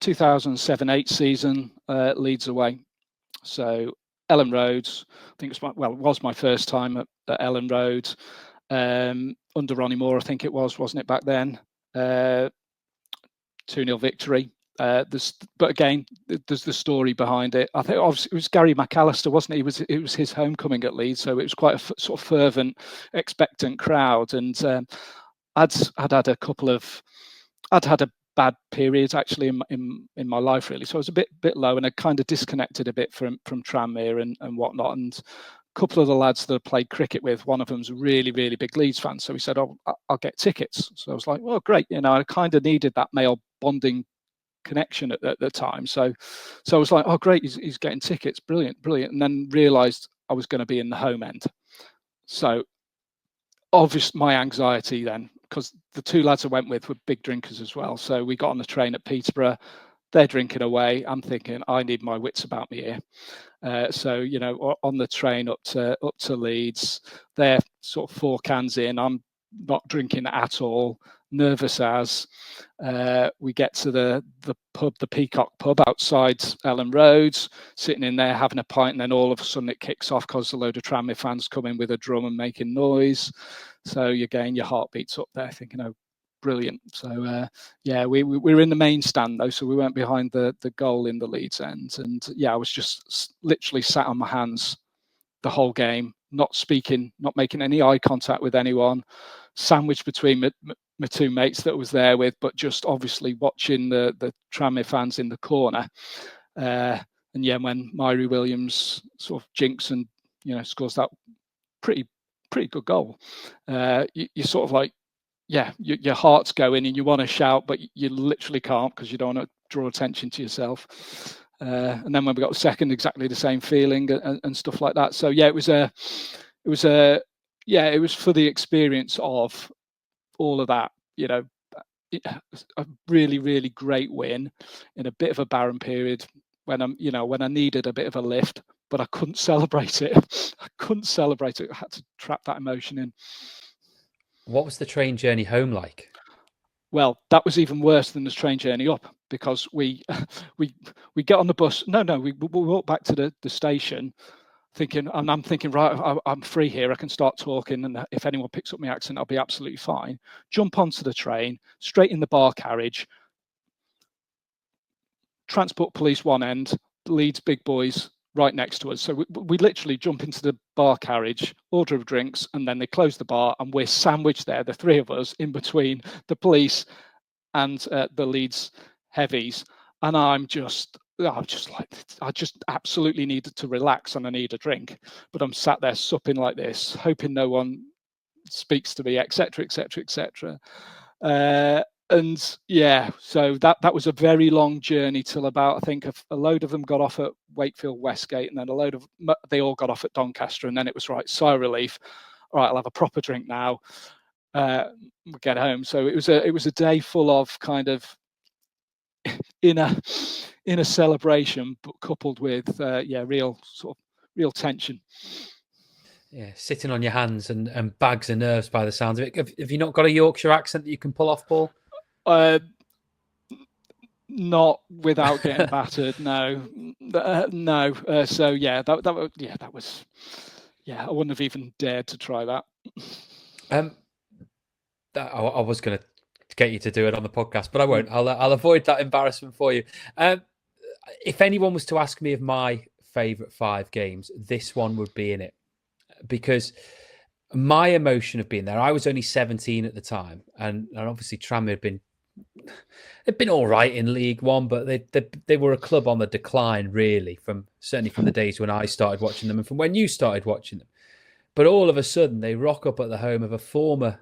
2007-8 season, Leeds away. So Ellen Road, I think it was my first time at Ellen Road, under Ronnie Moore, I think it was, wasn't it, back then? 2-0 victory. But again, there's the story behind it. I think obviously it was Gary McAllister, wasn't it? It was his homecoming at Leeds, so it was quite a sort of fervent, expectant crowd. And I'd had a bad period actually in my life, really. So I was a bit low, and I kind of disconnected a bit from Tranmere and whatnot. And a couple of the lads that I played cricket with, one of them's a really, really big Leeds fan. So he said, "Oh, I'll get tickets." So I was like, "Well, great." I kind of needed that male bonding connection at the time. So I was like, "Oh, great, he's getting tickets. Brilliant." And then realised I was going to be in the home end. So obviously my anxiety then, because the two lads I went with were big drinkers as well. So we got on the train at Peterborough. They're drinking away. I'm thinking, I need my wits about me here. So on the train up to Leeds, they're sort of 4 cans in. I'm not drinking at all, nervous as. We get to the pub, the Peacock pub outside Ellen Road, sitting in there having a pint, and then all of a sudden it kicks off because a load of Tranmere fans come in with a drum and making noise. So again, your heart beats up there, thinking, "Oh, brilliant." So we were in the main stand though, so we weren't behind the goal in the Leeds end. And I was just literally sat on my hands the whole game, not speaking, not making any eye contact with anyone, sandwiched between my two mates that I was there with, but just obviously watching the Tranmere fans in the corner. And when Myrie Williams sort of jinks and scores that pretty good goal, you sort of like, your heart's going and you want to shout, but you literally can't because you don't want to draw attention to yourself. And then when we got second, exactly the same feeling and stuff like that. So it was for the experience of all of that. A really, really great win in a bit of a barren period when I needed a bit of a lift, but I couldn't celebrate it. I had to trap that emotion in. What was the train journey home like? Well, that was even worse than the train journey up, because we get on the bus. We walk back to the station, I'm thinking, right, I'm free here. I can start talking, and if anyone picks up my accent, I'll be absolutely fine. Jump onto the train, straight in the bar carriage. Transport police one end, Leeds big boys right next to us. So we literally jump into the bar carriage, order of drinks, and then they close the bar, and we're sandwiched there, the three of us, in between the police and the Leeds heavies. And I'm just like, I just absolutely needed to relax and I need a drink. But I'm sat there supping like this, hoping no one speaks to me, etc., etc., etc. And so that was a very long journey till about, I think a load of them got off at Wakefield Westgate, and then they all got off at Doncaster, and then it was right, sigh of relief. All right, I'll have a proper drink now. We get home. So it was a day full of kind of inner celebration, but coupled with real tension. Yeah, sitting on your hands and bags of nerves by the sounds of it. Have you not got a Yorkshire accent that you can pull off, Paul? Not without getting battered. No. So that was. I wouldn't have even dared to try that. I was going to get you to do it on the podcast, but I won't. I'll avoid that embarrassment for you. If anyone was to ask me of my favourite 5 games, this one would be in it, because my emotion of being there. I was only 17 at the time, and obviously Tranmere they'd been all right in League One, but they were a club on the decline, really, certainly from the days when I started watching them and from when you started watching them. But all of a sudden, they rock up at the home of a former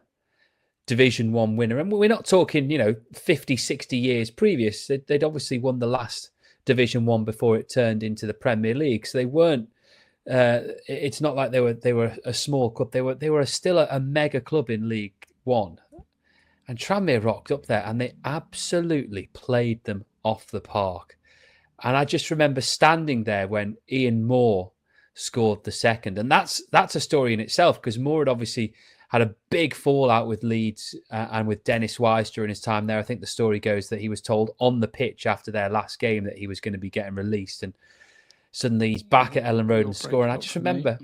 Division 1 winner. And we're not talking, 50, 60 years previous. They'd obviously won the last Division 1 before it turned into the Premier League. So they weren't, it's not like they were a small club. They were still a mega club in League 1. And Tranmere rocked up there and they absolutely played them off the park. And I just remember standing there when Ian Moore scored the second. And that's a story in itself, because Moore had obviously had a big fallout with Leeds and with Dennis Wise during his time there. I think the story goes that he was told on the pitch after their last game that he was going to be getting released, and suddenly he's back at Ellen Road and scoring. I just remember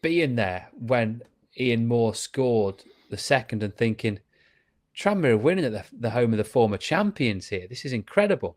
being there when Ian Moore scored the second and thinking, Tranmere are winning at the home of the former champions here. This is incredible.